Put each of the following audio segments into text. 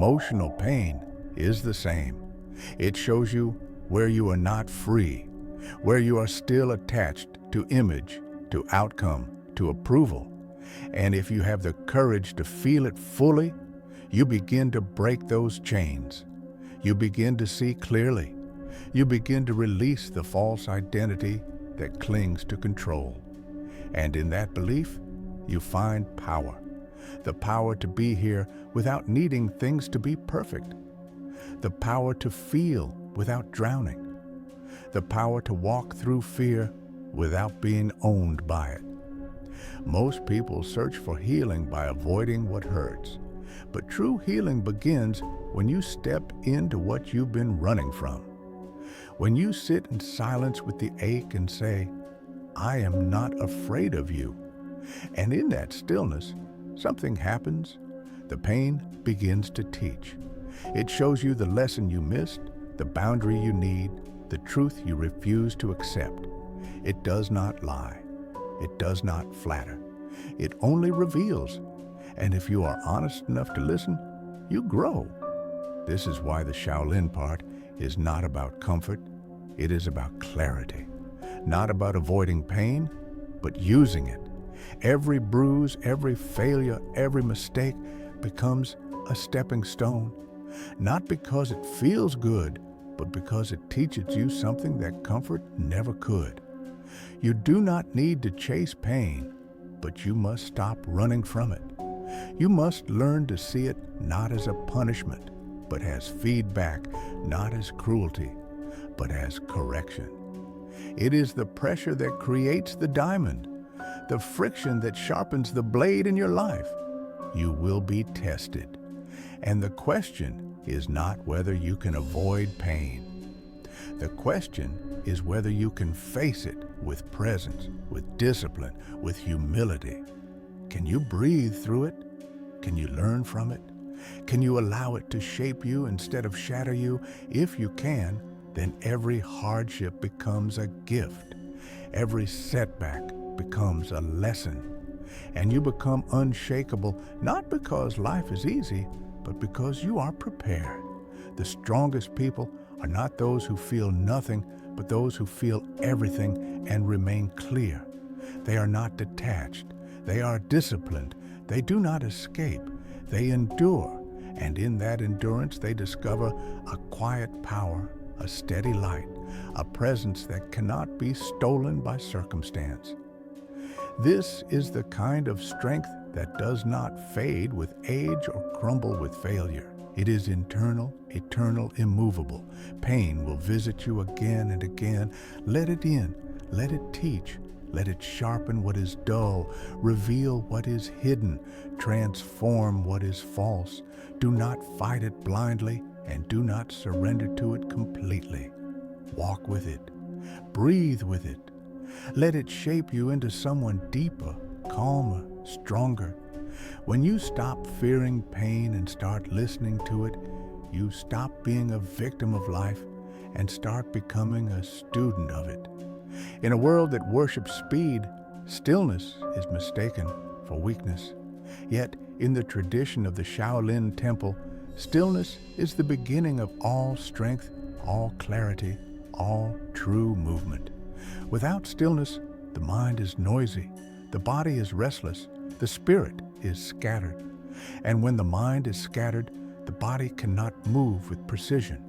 Emotional pain is the same. It shows you where you are not free, where you are still attached to image, to outcome, to approval. And if you have the courage to feel it fully, you begin to break those chains. You begin to see clearly. You begin to release the false identity that clings to control. And in that belief, you find power. The power to be here without needing things to be perfect. The power to feel without drowning. The power to walk through fear without being owned by it. Most people search for healing by avoiding what hurts. But true healing begins when you step into what you've been running from. When you sit in silence with the ache and say, "I am not afraid of you." And in that stillness, something happens. The pain begins to teach. It shows you the lesson you missed, the boundary you need, the truth you refuse to accept. It does not lie. It does not flatter. It only reveals. And if you are honest enough to listen, you grow. This is why the Shaolin part is not about comfort. It is about clarity. Not about avoiding pain, but using it. Every bruise, every failure, every mistake becomes a stepping stone. Not because it feels good, but because it teaches you something that comfort never could. You do not need to chase pain, but you must stop running from it. You must learn to see it not as a punishment, but as feedback, not as cruelty, but as correction. It is the pressure that creates the diamond, the friction that sharpens the blade in your life. You will be tested. And the question is not whether you can avoid pain. The question is whether you can face it with presence, with discipline, with humility. Can you breathe through it? Can you learn from it? Can you allow it to shape you instead of shatter you? If you can, then every hardship becomes a gift. Every setback becomes a lesson. And you become unshakable, not because life is easy, but because you are prepared. The strongest people are not those who feel nothing, but those who feel everything and remain clear. They are not detached. They are disciplined. They do not escape. They endure. And in that endurance, they discover a quiet power, a steady light, a presence that cannot be stolen by circumstance. This is the kind of strength that does not fade with age or crumble with failure. It is internal, eternal, immovable. Pain will visit you again and again. Let it in. Let it teach. Let it sharpen what is dull, reveal what is hidden, transform what is false. Do not fight it blindly, and do not surrender to it completely. Walk with it. Breathe with it. Let it shape you into someone deeper, calmer, stronger. When you stop fearing pain and start listening to it, you stop being a victim of life and start becoming a student of it. In a world that worships speed, stillness is mistaken for weakness. Yet, in the tradition of the Shaolin temple, stillness is the beginning of all strength, all clarity, all true movement. Without stillness, the mind is noisy, the body is restless, the spirit is scattered. And when the mind is scattered, the body cannot move with precision.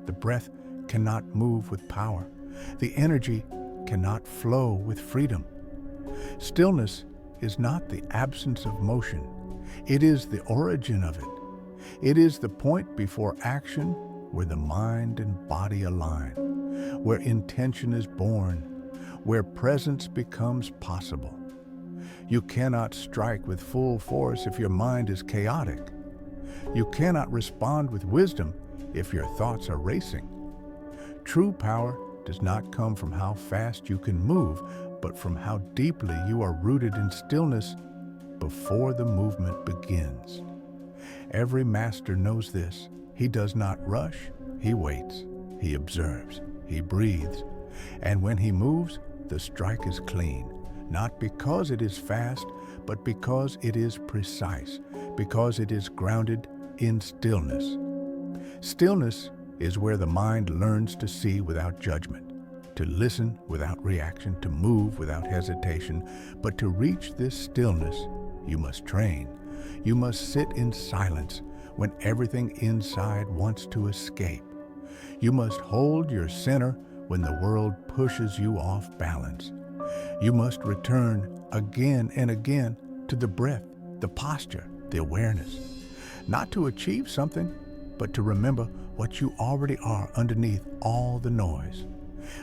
The breath cannot move with power. The energy cannot flow with freedom. Stillness is not the absence of motion. It is the origin of it. It is the point before action where the mind and body align, where intention is born, where presence becomes possible. You cannot strike with full force if your mind is chaotic. You cannot respond with wisdom if your thoughts are racing. True power does not come from how fast you can move, but from how deeply you are rooted in stillness before the movement begins. Every master knows this. He does not rush, he waits, he observes, he breathes. And when he moves, the strike is clean, not because it is fast, but because it is precise, because it is grounded in stillness. Stillness is where the mind learns to see without judgment, to listen without reaction, to move without hesitation. But to reach this stillness, you must train. You must sit in silence when everything inside wants to escape. You must hold your center when the world pushes you off balance. You must return again and again to the breath, the posture, the awareness. Not to achieve something, but to remember what you already are underneath all the noise.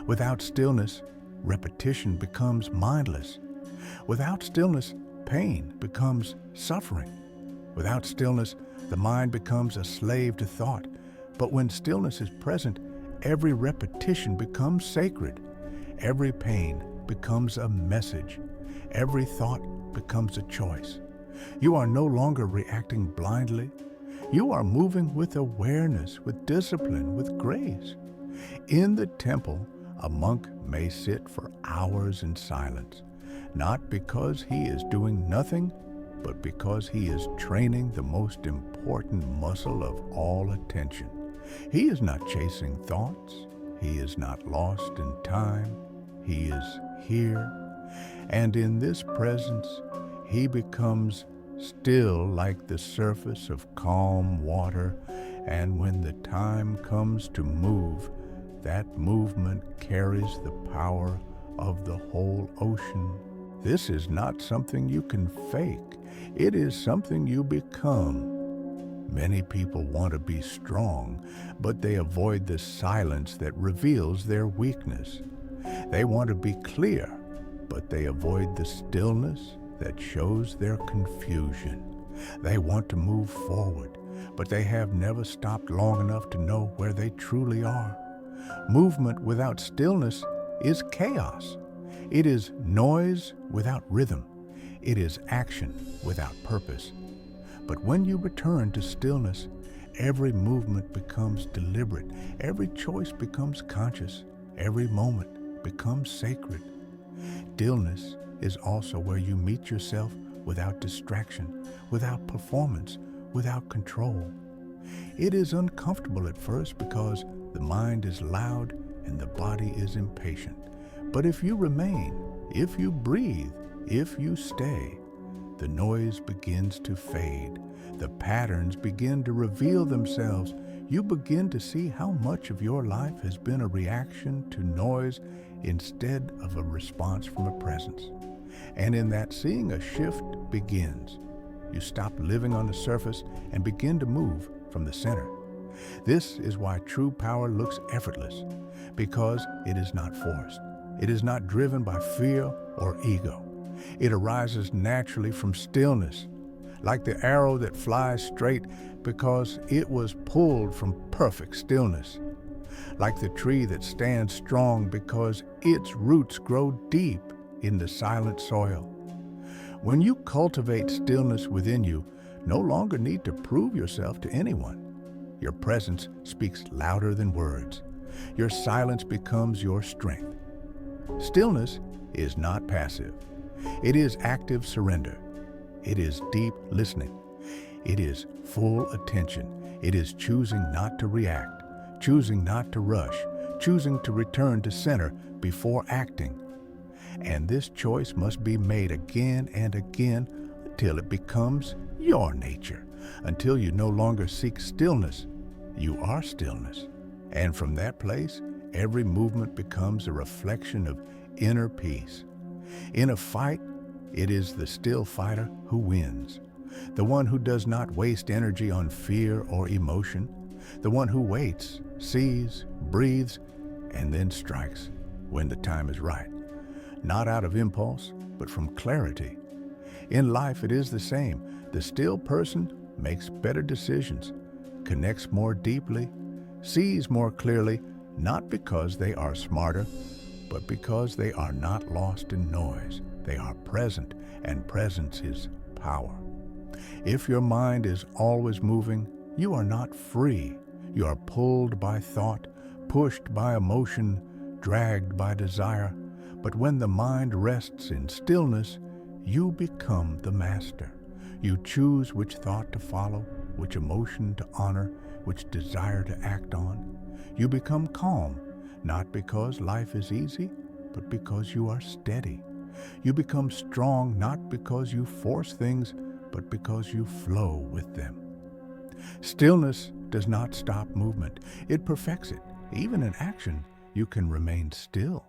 Without stillness, repetition becomes mindless. Without stillness, pain becomes suffering. Without stillness, the mind becomes a slave to thought. But when stillness is present, every repetition becomes sacred. Every pain becomes a message. Every thought becomes a choice. You are no longer reacting blindly. You are moving with awareness, with discipline, with grace. In the temple, a monk may sit for hours in silence, not because he is doing nothing, but because he is training the most important muscle of all attention. He is not chasing thoughts. He is not lost in time. He is here. And in this presence, he becomes still like the surface of calm water. And when the time comes to move, that movement carries the power of the whole ocean. This is not something you can fake. It is something you become. Many people want to be strong, but they avoid the silence that reveals their weakness. They want to be clear, but they avoid the stillness that shows their confusion. They want to move forward, but they have never stopped long enough to know where they truly are. Movement without stillness is chaos. It is noise without rhythm. It is action without purpose. But when you return to stillness, every movement becomes deliberate. Every choice becomes conscious. Every moment becomes sacred. Stillness is also where you meet yourself without distraction, without performance, without control. It is uncomfortable at first because the mind is loud and the body is impatient. But if you remain, if you breathe, if you stay, the noise begins to fade. The patterns begin to reveal themselves. You begin to see how much of your life has been a reaction to noise instead of a response from a presence. And in that seeing, a shift begins. You stop living on the surface and begin to move from the center. This is why true power looks effortless, because it is not forced. It is not driven by fear or ego. It arises naturally from stillness, like the arrow that flies straight because it was pulled from perfect stillness, like the tree that stands strong because its roots grow deep in the silent soil. When you cultivate stillness within you, no longer need to prove yourself to anyone. Your presence speaks louder than words. Your silence becomes your strength. Stillness is not passive. It is active surrender. It is deep listening. It is full attention. It is choosing not to react, choosing not to rush, choosing to return to center before acting. And this choice must be made again and again until it becomes your nature, until you no longer seek stillness. You are stillness. And from that place, every movement becomes a reflection of inner peace. In a fight, it is the still fighter who wins, the one who does not waste energy on fear or emotion, the one who waits, sees, breathes, and then strikes when the time is right, not out of impulse, but from clarity. In life, it is the same. The still person makes better decisions, connects more deeply, sees more clearly, not because they are smarter, but because they are not lost in noise. They are present, and presence is power. If your mind is always moving, you are not free. You are pulled by thought, pushed by emotion, dragged by desire. But when the mind rests in stillness, you become the master. You choose which thought to follow, which emotion to honor, which desire to act on. You become calm, not because life is easy, but because you are steady. You become strong not because you force things, but because you flow with them. Stillness does not stop movement, it perfects it. Even in action, you can remain still.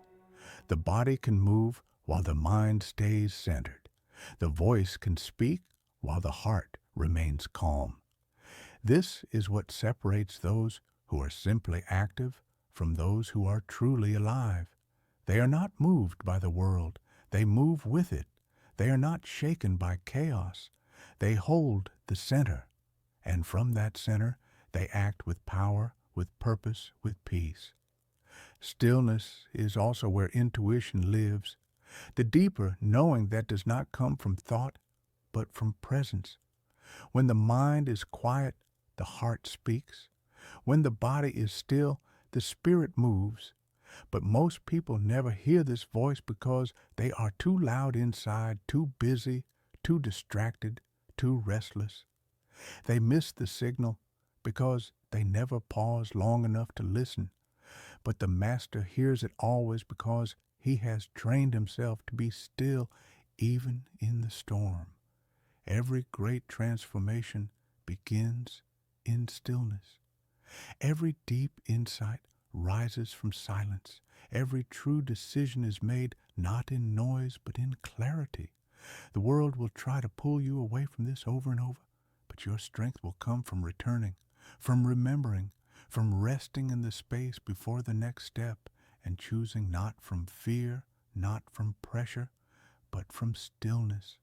The body can move while the mind stays centered. The voice can speak while the heart remains calm. This is what separates those who are simply active from those who are truly alive. They are not moved by the world, they move with it. They are not shaken by chaos. They hold the center, and from that center they act with power, with purpose, with peace. Stillness is also where intuition lives, the deeper knowing that does not come from thought, but from presence. When the mind is quiet, the heart speaks. When the body is still, the spirit moves. But most people never hear this voice because they are too loud inside, too busy, too distracted, too restless. They miss the signal because they never pause long enough to listen. But the master hears it always because he has trained himself to be still even in the storm. Every great transformation begins in stillness. Every deep insight rises from silence. Every true decision is made not in noise but in clarity. The world will try to pull you away from this over and over, but your strength will come from returning, from remembering, from resting in the space before the next step and choosing not from fear, not from pressure, but from stillness.